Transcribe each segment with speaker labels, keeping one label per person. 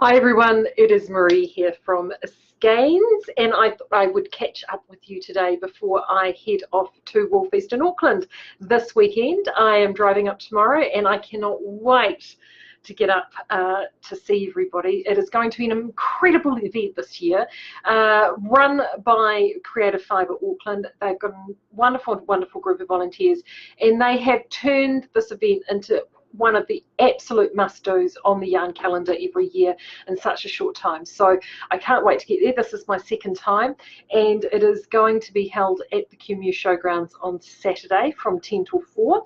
Speaker 1: Hi everyone, it is Marie here from Skeins, and I thought I would catch up with you today before I head off to Woolfest in Auckland this weekend. I am driving up tomorrow and I cannot wait to get up to see everybody. It is going to be an incredible event this year, run by Creative Fibre Auckland. They've got a wonderful, wonderful group of volunteers, and they have turned this event into one of the absolute must-dos on the yarn calendar every year in such a short time. So I can't wait to get there. This is my second time, and it is going to be held at the QMU Showgrounds on Saturday from 10 till 4.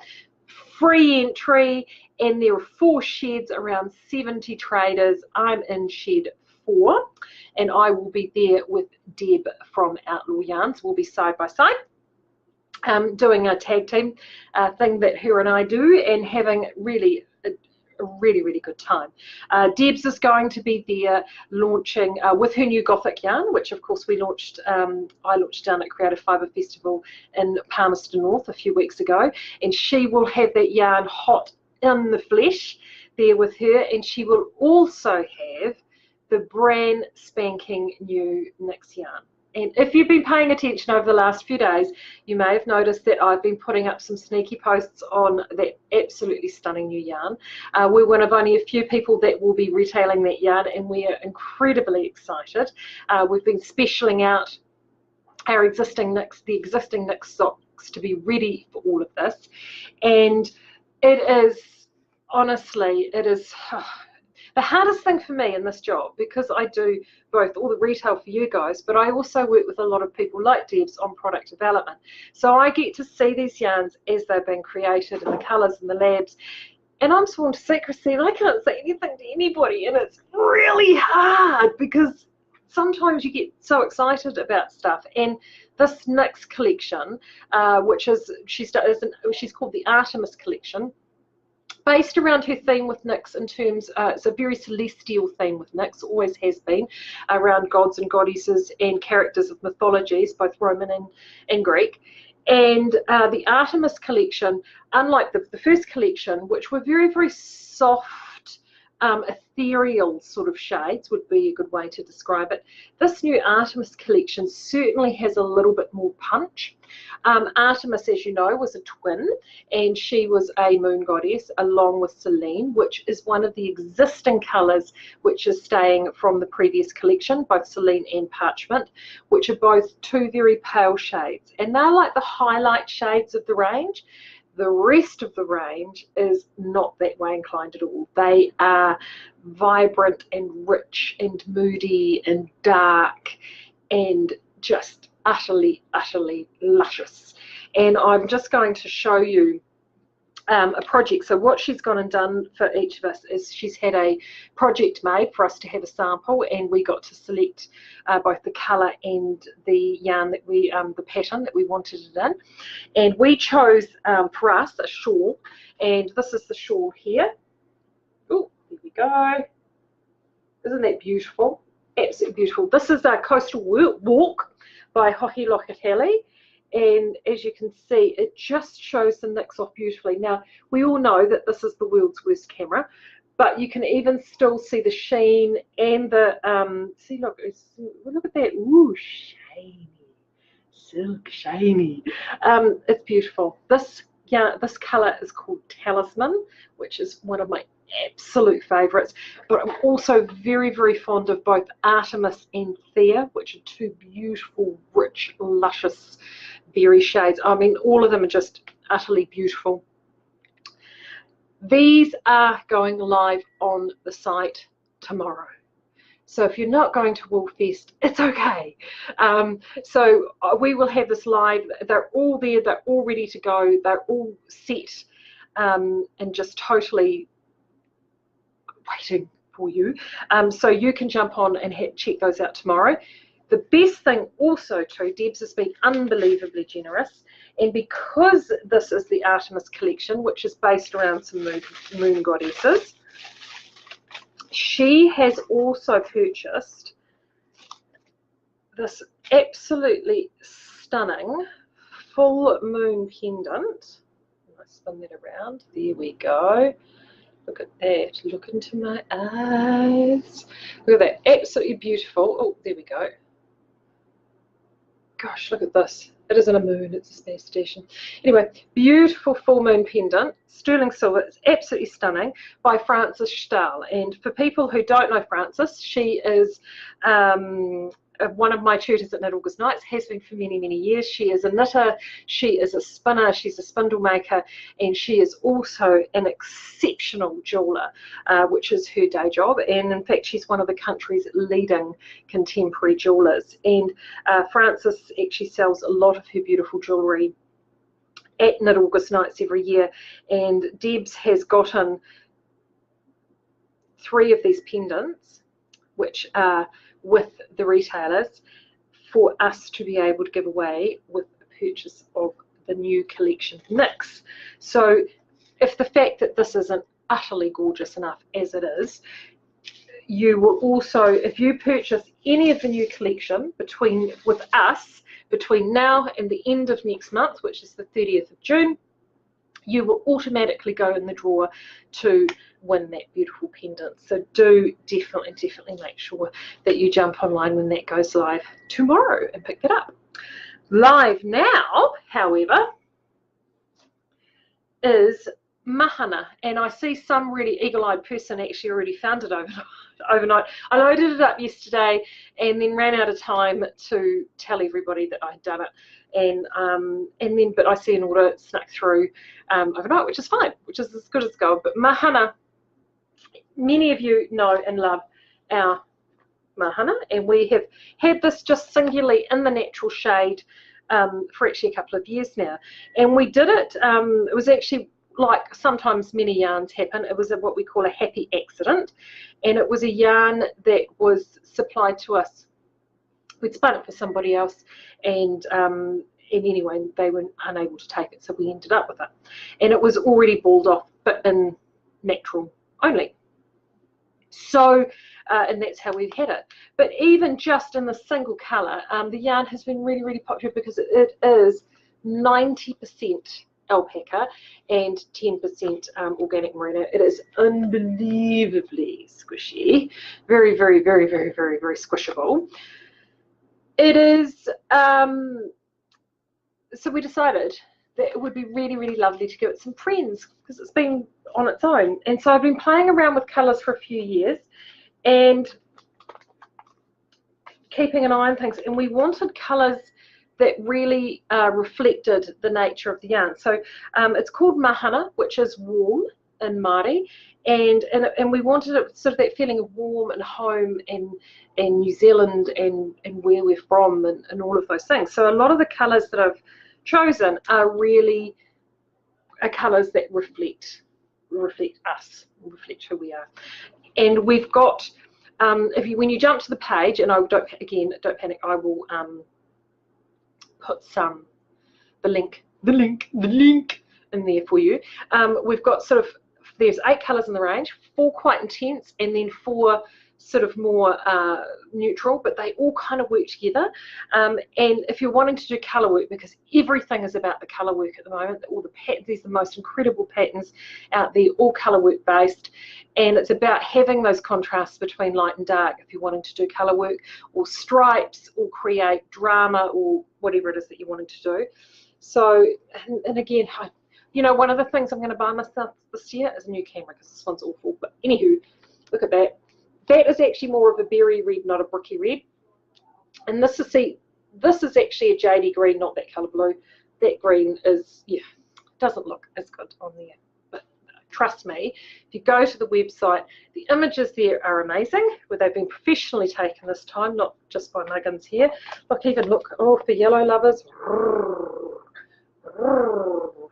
Speaker 1: Free entry, and there are 4 sheds, around 70 traders. I'm in shed 4, and I will be there with Deb from Outlaw Yarns. We'll be side by side. Doing a tag team thing that her and I do, and having a really good time. Debs is going to be there launching with her new Gothic yarn, which of course we launched. I launched down at Creative Fibre Festival in Palmerston North a few weeks ago, and she will have that yarn hot in the flesh there with her, and she will also have the brand spanking new Nyx yarn. And if you've been paying attention over the last few days, you may have noticed that I've been putting up some sneaky posts on that absolutely stunning new yarn. We're one of only a few people that will be retailing that yarn, and we are incredibly excited. We've been specialing out our existing Nyx, the existing Nyx socks, to be ready for all of this. And it is, honestly, it is the hardest thing for me in this job, because I do both all the retail for you guys, but I also work with a lot of people like Debs on product development. So I get to see these yarns as they've been created, and the colours and the labs, and I'm sworn to secrecy, and I can't say anything to anybody, and it's really hard because sometimes you get so excited about stuff. And this Nyx collection, which is she's called the Artemis collection, based around her theme with Nyx in terms, it's a very celestial theme with Nyx, always has been, around gods and goddesses and characters of mythologies, both Roman and Greek. And the Artemis collection, unlike the first collection, which were very, very soft, ethereal sort of shades, would be a good way to describe it. This new Artemis collection certainly has a little bit more punch. Artemis, as you know, was a twin, and she was a moon goddess along with Selene, which is one of the existing colours which is staying from the previous collection, both Selene and Parchment, which are both 2 very pale shades, and they're like the highlight shades of the range. The rest of the range is not that way inclined at all. They are vibrant and rich and moody and dark and just utterly, utterly luscious. And I'm just going to show you a project. So what she's gone and done for each of us is she's had a project made for us to have a sample, and we got to select both the colour and the yarn that we, the pattern that we wanted it in. And we chose for us a shawl, and this is the shawl here. Oh, here we go. Isn't that beautiful? Absolutely beautiful. This is our Coastal Walk by Hohi Lokatali. And as you can see, it just shows the Nyx off beautifully. Now, we all know that this is the world's worst camera, but you can even still see the sheen and the, see, look at that, ooh, shiny, silk shiny. It's beautiful. This colour is called Talisman, which is one of my absolute favourites, but I'm also very, very fond of both Artemis and Thea, which are 2 beautiful, rich, luscious berry shades. I mean, all of them are just utterly beautiful. These are going live on the site tomorrow. So if you're not going to Woolfest, it's okay. So we will have this live. They're all there. They're all ready to go. They're all set and just totally waiting for you. So you can jump on and check those out tomorrow. The best thing also too, Debs has been unbelievably generous, and because this is the Artemis collection, which is based around some moon goddesses, she has also purchased this absolutely stunning full moon pendant. I spin that around. There we go. Look at that. Look into my eyes. Look at that. Absolutely beautiful. Oh, there we go. Gosh, look at this. It isn't a moon, it's a space station. Anyway, beautiful full moon pendant, sterling silver. It's absolutely stunning, by Frances Stahl. And for people who don't know Frances, she is one of my tutors at Knit August Nights, has been for many, many years. She is a knitter, she is a spinner, she's a spindle maker, and she is also an exceptional jeweler, which is her day job. And in fact, she's one of the country's leading contemporary jewelers. And Frances actually sells a lot of her beautiful jewellery at Knit August Nights every year. And Debs has gotten 3 of these pendants, which are with the retailers, for us to be able to give away with the purchase of the new collection Nyx. So if the fact that this isn't utterly gorgeous enough as it is, you will also, if you purchase any of the new collection with us between now and the end of next month, which is the 30th of June, you will automatically go in the draw to win that beautiful pendant. So do definitely make sure that you jump online when that goes live tomorrow and pick that up. Live now, however, is Mahana, and I see some really eagle-eyed person actually already found it overnight. I loaded it up yesterday and then ran out of time to tell everybody that I had done it, but I see an order snuck through overnight, which is fine, which is as good as gold. But Mahana, many of you know and love our Mahana, and we have had this just singularly in the natural shade for actually a couple of years now. And we did it, it was actually, like sometimes many yarns happen, it was what we call a happy accident, and it was a yarn that was supplied to us. We'd spun it for somebody else, and anyway, they were unable to take it, so we ended up with it. And it was already balled off, but in natural only. So, and that's how we've had it. But even just in the single colour, the yarn has been really popular because it is 90% alpaca and 10% organic merino. It is unbelievably squishy, very squishable. It is, so we decided that it would be really lovely to give it some friends because it's been on its own. And so I've been playing around with colours for a few years and keeping an eye on things, and we wanted colours that really reflected the nature of the yarn. So it's called Mahana, which is warm in Māori, and we wanted it sort of that feeling of warm and home and New Zealand and where we're from and all of those things. So a lot of the colours that I've chosen are really colours that reflect us, reflect who we are. And we've got, when you jump to the page, and don't panic, I will put the link in there for you. We've got sort of, there's 8 colours in the range, 4 quite intense, and then 4 sort of more neutral, but they all kind of work together. And if you're wanting to do colour work, because everything is about the colour work at the moment, all the patterns, there's the most incredible patterns out there, all colour work based, and it's about having those contrasts between light and dark if you're wanting to do colour work, or stripes, or create drama, or whatever it is that you're wanting to do. So, and again, you know, one of the things I'm going to buy myself this year is a new camera because this one's awful. But anywho, look at that. That is actually more of a berry red, not a bricky red. And this is actually a jadey green, not that colour blue. That green is, yeah, doesn't look as good on there. But trust me, if you go to the website, the images there are amazing, where they've been professionally taken this time, not just by muggins here. Look, even look, oh, for yellow lovers.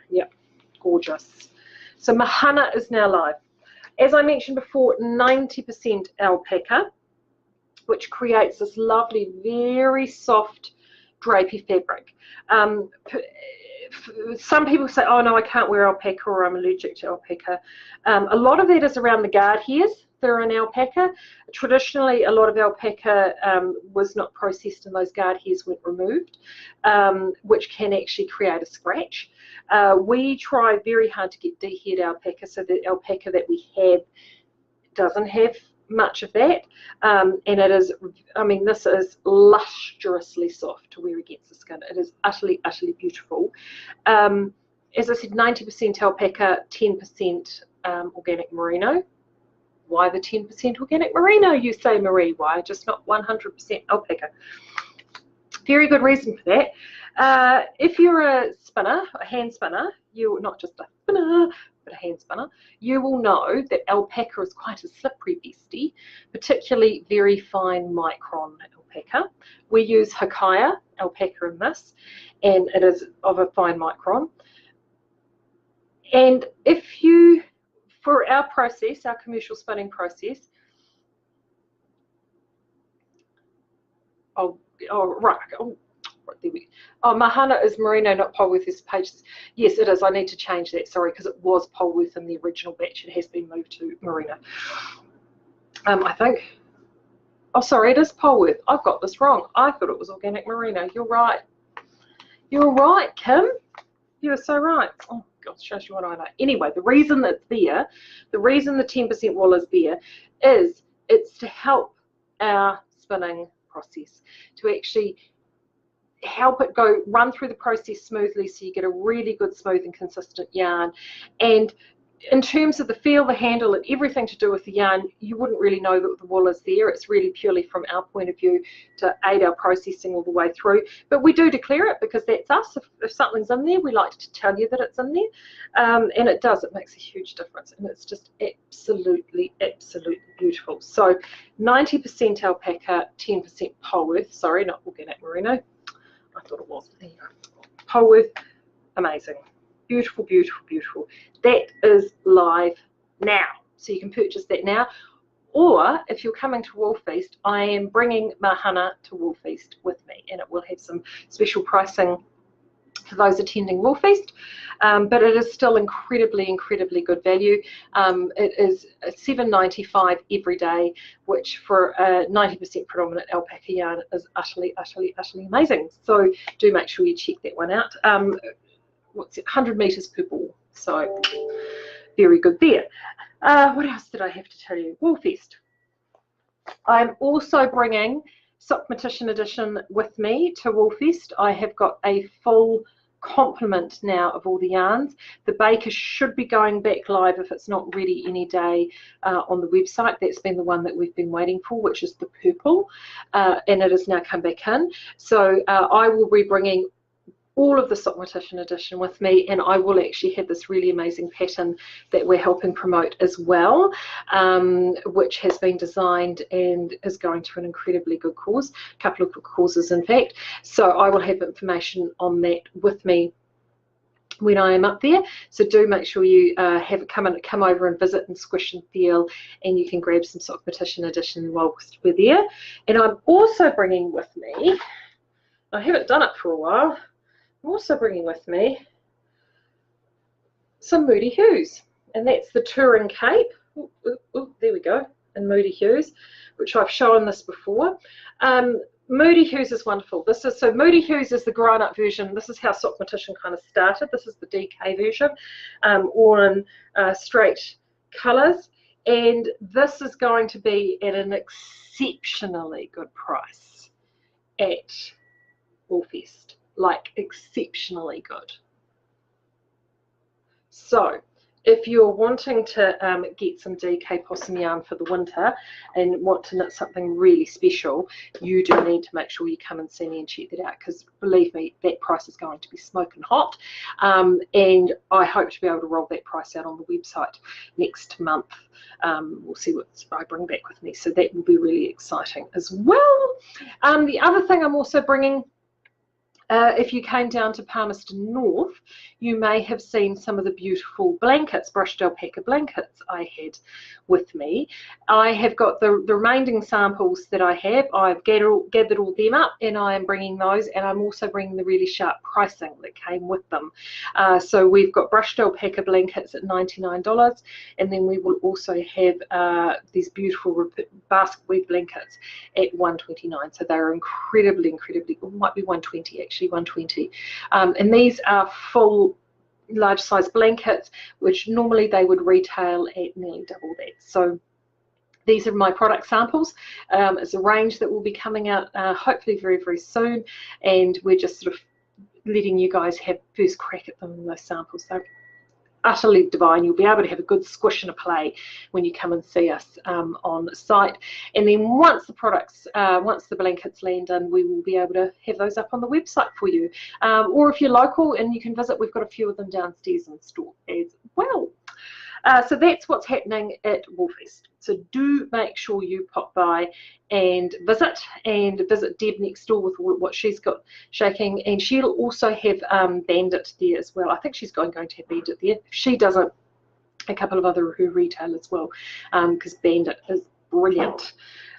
Speaker 1: Yep, gorgeous. So Mahana is now live. As I mentioned before, 90% alpaca, which creates this lovely, very soft, drapey fabric. Some people say, oh no, I can't wear alpaca, or I'm allergic to alpaca. A lot of that is around the guard hairs. They're in alpaca. Traditionally, a lot of alpaca was not processed and those guard hairs weren't removed, which can actually create a scratch. We try very hard to get D-head alpaca, so the alpaca that we have doesn't have much of that, and it is, I mean, this is lusciously soft to wear against the skin. It is utterly, utterly beautiful. As I said, 90% alpaca, 10% organic merino. Why the 10% organic merino, you say, Marie? Why just not 100% alpaca? Very good reason for that. If you're a spinner, a hand spinner, you're not just a spinner, but a hand spinner, you will know that alpaca is quite a slippery beastie, particularly very fine micron alpaca. We use Hakaya alpaca in this, and it is of a fine micron. And if you, for our process, our commercial spinning process, Mahana is merino, not Polworth. This page, yes, it is. I need to change that. Sorry, because it was Polworth in the original batch. It has been moved to merino. I think. Oh, sorry, it is Polworth. I've got this wrong. I thought it was organic merino. You're right. You're right, Kim. You are so right. Oh God, shows you what I know. Anyway, the reason that's there, the reason the 10% wool is there, is it's to help our spinning process, to actually help it run through the process smoothly, so you get a really good, smooth and consistent yarn. And in terms of the feel, the handle and everything to do with the yarn, you wouldn't really know that the wool is there. It's really purely from our point of view to aid our processing all the way through. But we do declare it because that's us. If something's in there, we like to tell you that it's in there. And it does. It makes a huge difference. And it's just absolutely, absolutely beautiful. So 90% alpaca, 10% Polworth. Sorry, not organic merino. I thought it was. There you go. Polworth, amazing. Beautiful, beautiful, beautiful. That is live now, so you can purchase that now. Or if you're coming to Woolfest, I am bringing Mahana to Woolfest with me, and it will have some special pricing for those attending Woolfest, but it is still incredibly, incredibly good value. It is $7.95 every day, which for a 90% predominant alpaca yarn is utterly, utterly, utterly amazing. So do make sure you check that one out. What's it, 100 meters per ball, so very good there. What else did I have to tell you? Woolfest. I'm also bringing Sockmatician Edition with me to Woolfest. I have got a full complement now of all the yarns. The baker should be going back live if it's not ready any day on the website. That's been the one that we've been waiting for, which is the purple, and it has now come back in. So I will be bringing all of the Sockmatician Edition with me, and I will actually have this really amazing pattern that we're helping promote as well, which has been designed and is going to an incredibly good cause, a couple of good causes in fact. So I will have information on that with me when I am up there. So do make sure you have it come over and visit and squish and feel, and you can grab some Sockmatician Edition whilst we're there. And I'm also bringing with me, I haven't done it for a while, I'm also bringing with me some Moody Hues, and that's the Touring Cape. There we go, in Moody Hues, which I've shown this before. Moody Hues is wonderful. So Moody Hues is the grown-up version. This is how Sockmatician kind of started. This is the DK version, all in straight colours, and this is going to be at an exceptionally good price at Woolfest. Like exceptionally good. So if you're wanting to get some DK possum yarn for the winter and want to knit something really special, you do need to make sure you come and see me and check that out, because believe me, that price is going to be smoking hot, and I hope to be able to roll that price out on the website next month. We'll see what I bring back with me, so that will be really exciting as well. The other thing I'm also bringing, if you came down to Palmerston North, you may have seen some of the beautiful blankets, brushed alpaca blankets I had with me. I have got the remaining samples that I have. I've gathered all them up, and I am bringing those, and I'm also bringing the really sharp pricing that came with them. So we've got brushed alpaca blankets at $99, and then we will also have these beautiful basket weave blankets at $129. So they're incredibly, incredibly, it might be $120 actually, $120. And these are full large size blankets, which normally they would retail at nearly double that. So these are my product samples. It's a range that will be coming out hopefully very, very soon, and we're just sort of letting you guys have first crack at them in those samples. So utterly divine. You'll be able to have a good squish and a play when you come and see us on site. And then once the products, once the blankets land in, we will be able to have those up on the website for you. Or if you're local and you can visit, we've got a few of them downstairs in store as well. So that's what's happening at Woolfest. So do make sure you pop by and visit Deb next door with what she's got shaking, and she'll also have Bandit there as well. I think she's going to have Bandit there. If she doesn't, a couple of other her retail as well, because Bandit is brilliant.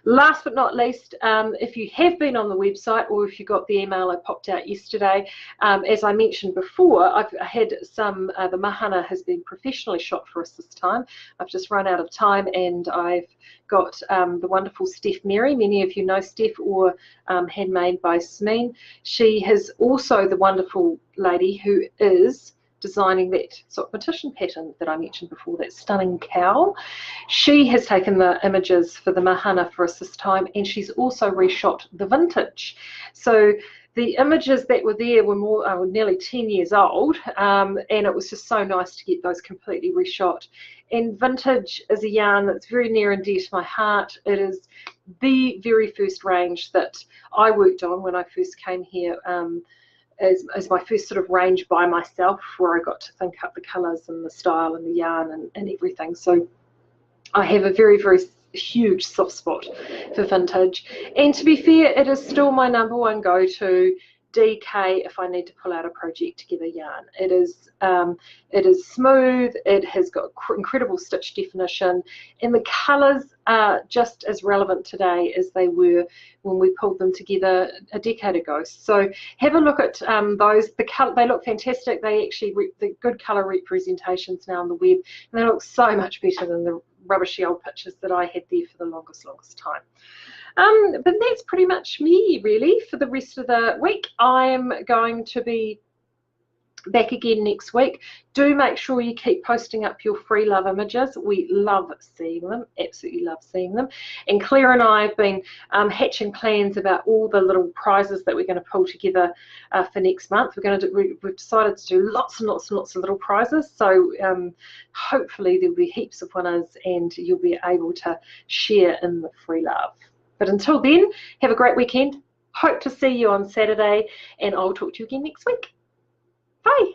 Speaker 1: Last but not least, if you have been on the website, or if you got the email I popped out yesterday, as I mentioned before, I've had some, the Mahana has been professionally shot for us this time. I've just run out of time, and I've got the wonderful Steph Mary. Many of you know Steph, or Handmade by Smeen. She is also the wonderful lady who is designing that sort of petition pattern that I mentioned before, that stunning cowl. She has taken the images for the Mahana for us this time, and she's also reshot the vintage. So the images that were there were nearly 10 years old, and it was just so nice to get those completely reshot. And vintage is a yarn that's very near and dear to my heart. It is the very first range that I worked on when I first came here, as my first sort of range by myself, where I got to think up the colours and the style and the yarn and everything. So I have a very, very huge soft spot for vintage. And to be fair, it is still my #1 go-to DK if I need to pull out a project together yarn. It is smooth, it has got incredible stitch definition, and the colours are just as relevant today as they were when we pulled them together a decade ago. So have a look at those. They look fantastic. They actually, the good colour representations now on the web, and they look so much better than the rubbishy old pictures that I had there for the longest time. But that's pretty much me really for the rest of the week. I'm going to be back again next week. Do make sure you keep posting up your free love images. We love seeing them, absolutely love seeing them. And Claire and I have been hatching plans about all the little prizes that we're going to pull together for next month. We've decided to do lots and lots and lots of little prizes. So hopefully there'll be heaps of winners, and you'll be able to share in the free love. But until then, have a great weekend. Hope to see you on Saturday, and I'll talk to you again next week. Bye.